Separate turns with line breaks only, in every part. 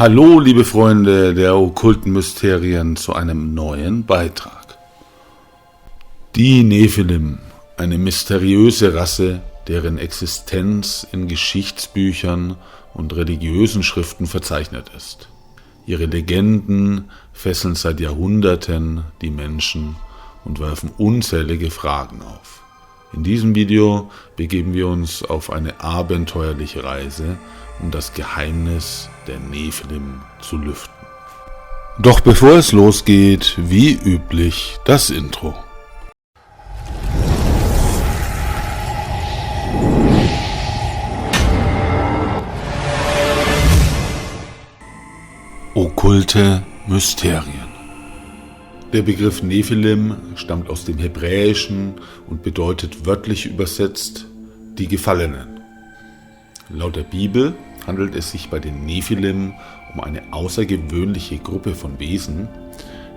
Hallo, liebe Freunde der okkulten Mysterien, zu einem neuen Beitrag. Die Nephilim, eine mysteriöse Rasse, deren Existenz in Geschichtsbüchern und religiösen Schriften verzeichnet ist. Ihre Legenden fesseln seit Jahrhunderten die Menschen und werfen unzählige Fragen auf. In diesem Video begeben wir uns auf eine abenteuerliche Reise, um das Geheimnis der Nephilim zu lüften. Doch bevor es losgeht, wie üblich, das Intro. Okkulte Mysterien. Der Begriff Nephilim stammt aus dem Hebräischen und bedeutet wörtlich übersetzt die Gefallenen. Laut der Bibel handelt es sich bei den Nephilim um eine außergewöhnliche Gruppe von Wesen,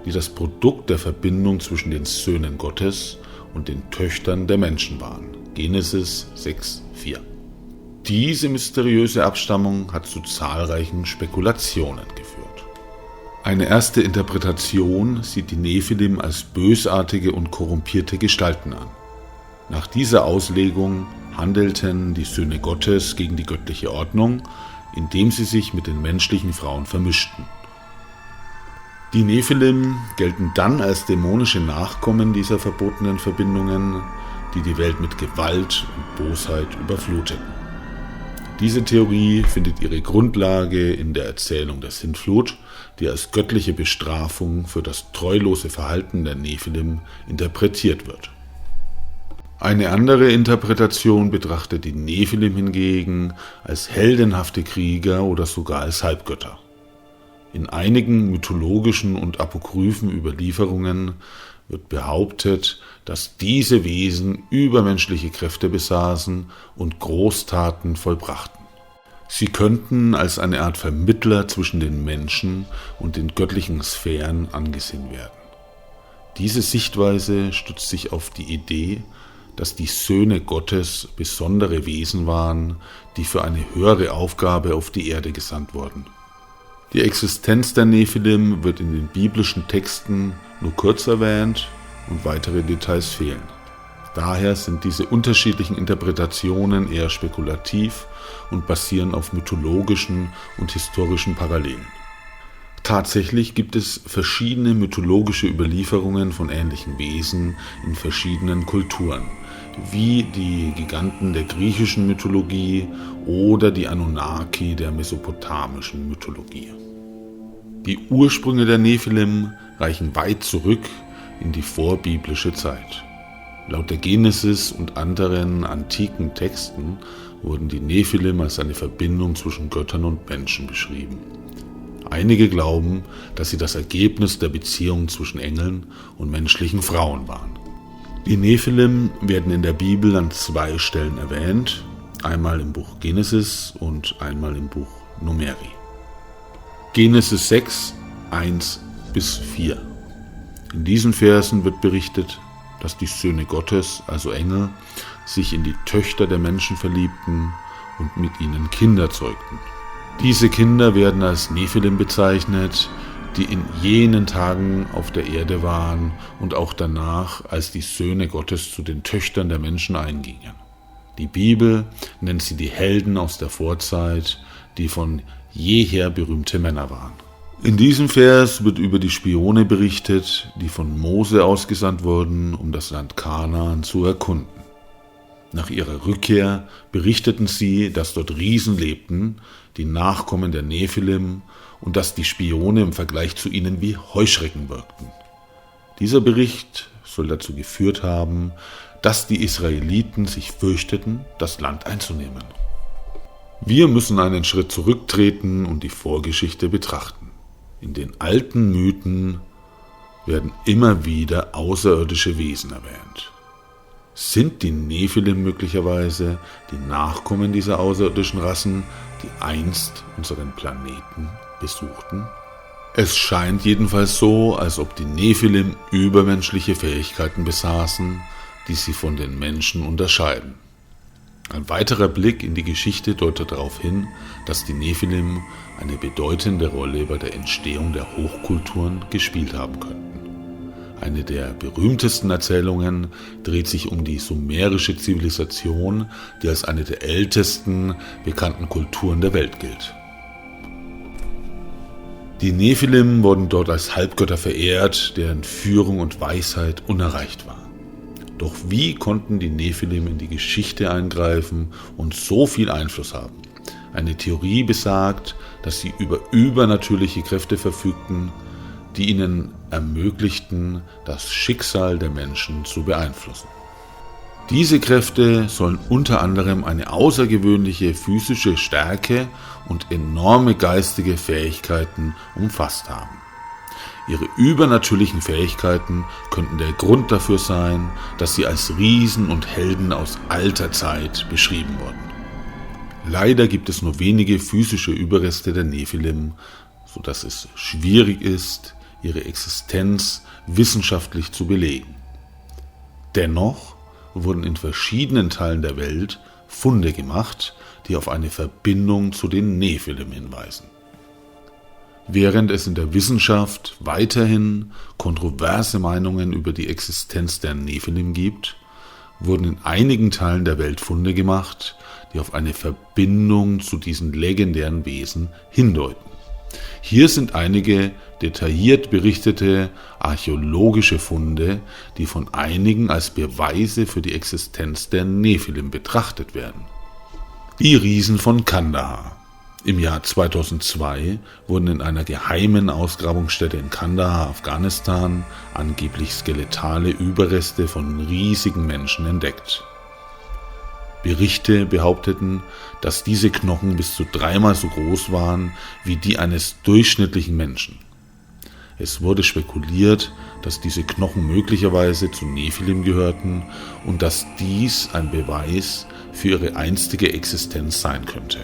die das Produkt der Verbindung zwischen den Söhnen Gottes und den Töchtern der Menschen waren. Genesis 6,4. Diese mysteriöse Abstammung hat zu zahlreichen Spekulationen geführt. Eine erste Interpretation sieht die Nephilim als bösartige und korrumpierte Gestalten an. Nach dieser Auslegung handelten die Söhne Gottes gegen die göttliche Ordnung, indem sie sich mit den menschlichen Frauen vermischten. Die Nephilim gelten dann als dämonische Nachkommen dieser verbotenen Verbindungen, die die Welt mit Gewalt und Bosheit überfluteten. Diese Theorie findet ihre Grundlage in der Erzählung der Sintflut, die als göttliche Bestrafung für das treulose Verhalten der Nephilim interpretiert wird. Eine andere Interpretation betrachtet die Nephilim hingegen als heldenhafte Krieger oder sogar als Halbgötter. In einigen mythologischen und apokryphen Überlieferungen wird behauptet, dass diese Wesen übermenschliche Kräfte besaßen und Großtaten vollbrachten. Sie könnten als eine Art Vermittler zwischen den Menschen und den göttlichen Sphären angesehen werden. Diese Sichtweise stützt sich auf die Idee, dass die Söhne Gottes besondere Wesen waren, die für eine höhere Aufgabe auf die Erde gesandt wurden. Die Existenz der Nephilim wird in den biblischen Texten nur kurz erwähnt und weitere Details fehlen. Daher sind diese unterschiedlichen Interpretationen eher spekulativ und basieren auf mythologischen und historischen Parallelen. Tatsächlich gibt es verschiedene mythologische Überlieferungen von ähnlichen Wesen in verschiedenen Kulturen, wie die Giganten der griechischen Mythologie oder die Anunnaki der mesopotamischen Mythologie. Die Ursprünge der Nephilim reichen weit zurück in die vorbiblische Zeit. Laut der Genesis und anderen antiken Texten wurden die Nephilim als eine Verbindung zwischen Göttern und Menschen beschrieben. Einige glauben, dass sie das Ergebnis der Beziehung zwischen Engeln und menschlichen Frauen waren. Die Nephilim werden in der Bibel an 2 Stellen erwähnt, einmal im Buch Genesis und einmal im Buch Numeri. Genesis 6, 1-4. In diesen Versen wird berichtet, dass die Söhne Gottes, also Engel, sich in die Töchter der Menschen verliebten und mit ihnen Kinder zeugten. Diese Kinder werden als Nephilim bezeichnet, die in jenen Tagen auf der Erde waren und auch danach, als die Söhne Gottes zu den Töchtern der Menschen eingingen. Die Bibel nennt sie die Helden aus der Vorzeit, die von jeher berühmte Männer waren. In diesem Vers wird über die Spione berichtet, die von Mose ausgesandt wurden, um das Land Kanaan zu erkunden. Nach ihrer Rückkehr berichteten sie, dass dort Riesen lebten, die Nachkommen der Nephilim, und dass die Spione im Vergleich zu ihnen wie Heuschrecken wirkten. Dieser Bericht soll dazu geführt haben, dass die Israeliten sich fürchteten, das Land einzunehmen. Wir müssen einen Schritt zurücktreten und die Vorgeschichte betrachten. In den alten Mythen werden immer wieder außerirdische Wesen erwähnt. Sind die Nephilim möglicherweise die Nachkommen dieser außerirdischen Rassen, die einst unseren Planeten besuchten? Es scheint jedenfalls so, als ob die Nephilim übermenschliche Fähigkeiten besaßen, die sie von den Menschen unterscheiden. Ein weiterer Blick in die Geschichte deutet darauf hin, dass die Nephilim eine bedeutende Rolle bei der Entstehung der Hochkulturen gespielt haben könnten. Eine der berühmtesten Erzählungen dreht sich um die sumerische Zivilisation, die als eine der ältesten bekannten Kulturen der Welt gilt. Die Nephilim wurden dort als Halbgötter verehrt, deren Führung und Weisheit unerreicht war. Doch wie konnten die Nephilim in die Geschichte eingreifen und so viel Einfluss haben? Eine Theorie besagt, dass sie über übernatürliche Kräfte verfügten, die ihnen ermöglichten, das Schicksal der Menschen zu beeinflussen. Diese Kräfte sollen unter anderem eine außergewöhnliche physische Stärke und enorme geistige Fähigkeiten umfasst haben. Ihre übernatürlichen Fähigkeiten könnten der Grund dafür sein, dass sie als Riesen und Helden aus alter Zeit beschrieben wurden. Leider gibt es nur wenige physische Überreste der Nephilim, sodass es schwierig ist, ihre Existenz wissenschaftlich zu belegen. Dennoch wurden in verschiedenen Teilen der Welt Funde gemacht, die auf eine Verbindung zu den Nephilim hinweisen. Während es in der Wissenschaft weiterhin kontroverse Meinungen über die Existenz der Nephilim gibt, wurden in einigen Teilen der Welt Funde gemacht, die auf eine Verbindung zu diesen legendären Wesen hindeuten. Hier sind einige detailliert berichtete archäologische Funde, die von einigen als Beweise für die Existenz der Nephilim betrachtet werden. Die Riesen von Kandahar. Im Jahr 2002 wurden in einer geheimen Ausgrabungsstätte in Kandahar, Afghanistan, angeblich skeletale Überreste von riesigen Menschen entdeckt. Berichte behaupteten, dass diese Knochen bis zu 3-mal so groß waren wie die eines durchschnittlichen Menschen. Es wurde spekuliert, dass diese Knochen möglicherweise zu Nephilim gehörten und dass dies ein Beweis für ihre einstige Existenz sein könnte.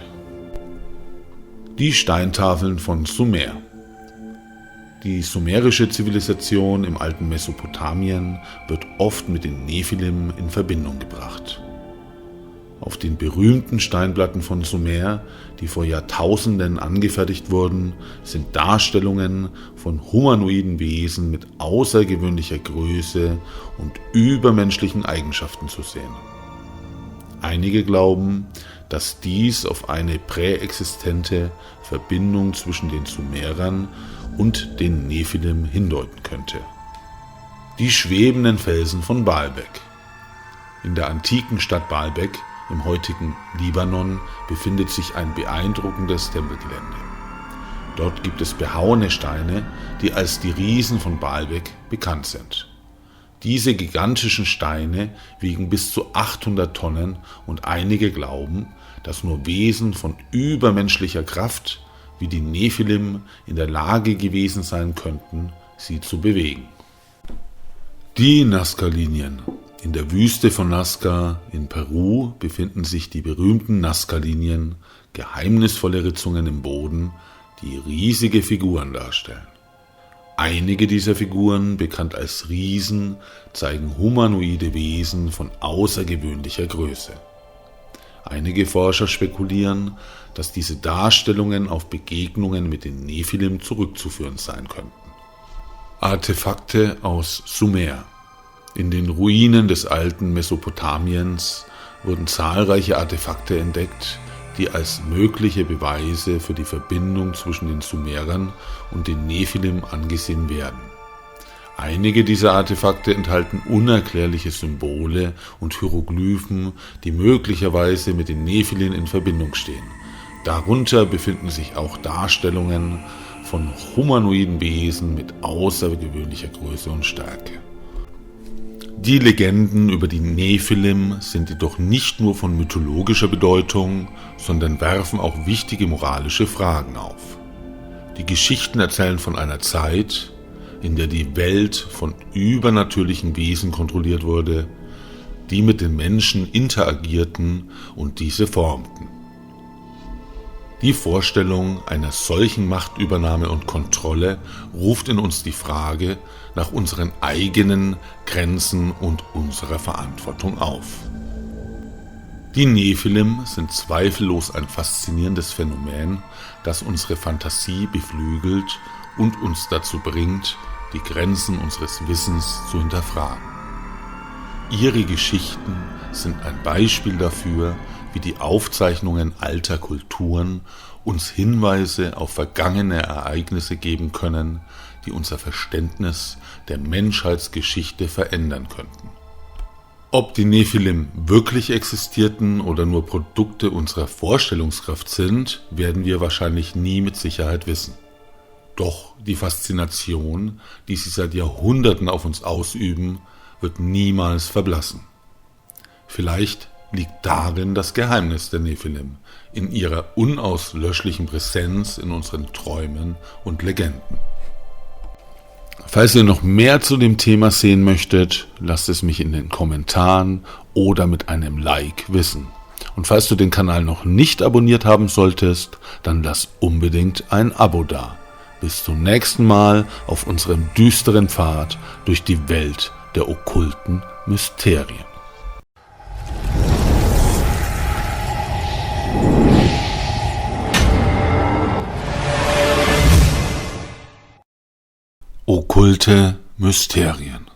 Die Steintafeln von Sumer. Die sumerische Zivilisation im alten Mesopotamien wird oft mit den Nephilim in Verbindung gebracht. Auf den berühmten Steinplatten von Sumer, die vor Jahrtausenden angefertigt wurden, sind Darstellungen von humanoiden Wesen mit außergewöhnlicher Größe und übermenschlichen Eigenschaften zu sehen. Einige glauben, dass dies auf eine präexistente Verbindung zwischen den Sumerern und den Nephilim hindeuten könnte. Die schwebenden Felsen von Baalbek. In der antiken Stadt Baalbek im heutigen Libanon befindet sich ein beeindruckendes Tempelgelände. Dort gibt es behauene Steine, die als die Riesen von Baalbek bekannt sind. Diese gigantischen Steine wiegen bis zu 800 Tonnen und einige glauben, dass nur Wesen von übermenschlicher Kraft wie die Nephilim in der Lage gewesen sein könnten, sie zu bewegen. Die Nazca-Linien. In der Wüste von Nazca in Peru befinden sich die berühmten Nazca-Linien, geheimnisvolle Ritzungen im Boden, die riesige Figuren darstellen. Einige dieser Figuren, bekannt als Riesen, zeigen humanoide Wesen von außergewöhnlicher Größe. Einige Forscher spekulieren, dass diese Darstellungen auf Begegnungen mit den Nephilim zurückzuführen sein könnten. Artefakte aus Sumer. In den Ruinen des alten Mesopotamiens wurden zahlreiche Artefakte entdeckt, die als mögliche Beweise für die Verbindung zwischen den Sumerern und den Nephilim angesehen werden. Einige dieser Artefakte enthalten unerklärliche Symbole und Hieroglyphen, die möglicherweise mit den Nephilim in Verbindung stehen. Darunter befinden sich auch Darstellungen von humanoiden Wesen mit außergewöhnlicher Größe und Stärke. Die Legenden über die Nephilim sind jedoch nicht nur von mythologischer Bedeutung, sondern werfen auch wichtige moralische Fragen auf. Die Geschichten erzählen von einer Zeit, in der die Welt von übernatürlichen Wesen kontrolliert wurde, die mit den Menschen interagierten und diese formten. Die Vorstellung einer solchen Machtübernahme und Kontrolle ruft in uns die Frage nach unseren eigenen Grenzen und unserer Verantwortung auf. Die Nephilim sind zweifellos ein faszinierendes Phänomen, das unsere Fantasie beflügelt und uns dazu bringt, die Grenzen unseres Wissens zu hinterfragen. Ihre Geschichten sind ein Beispiel dafür, wie die Aufzeichnungen alter Kulturen uns Hinweise auf vergangene Ereignisse geben können, die unser Verständnis der Menschheitsgeschichte verändern könnten. Ob die Nephilim wirklich existierten oder nur Produkte unserer Vorstellungskraft sind, werden wir wahrscheinlich nie mit Sicherheit wissen. Doch die Faszination, die sie seit Jahrhunderten auf uns ausüben, wird niemals verblassen. Vielleicht liegt darin das Geheimnis der Nephilim, in ihrer unauslöschlichen Präsenz in unseren Träumen und Legenden. Falls ihr noch mehr zu dem Thema sehen möchtet, lasst es mich in den Kommentaren oder mit einem Like wissen. Und falls du den Kanal noch nicht abonniert haben solltest, dann lass unbedingt ein Abo da. Bis zum nächsten Mal auf unserem düsteren Pfad durch die Welt der okkulten Mysterien. Okkulte Mysterien.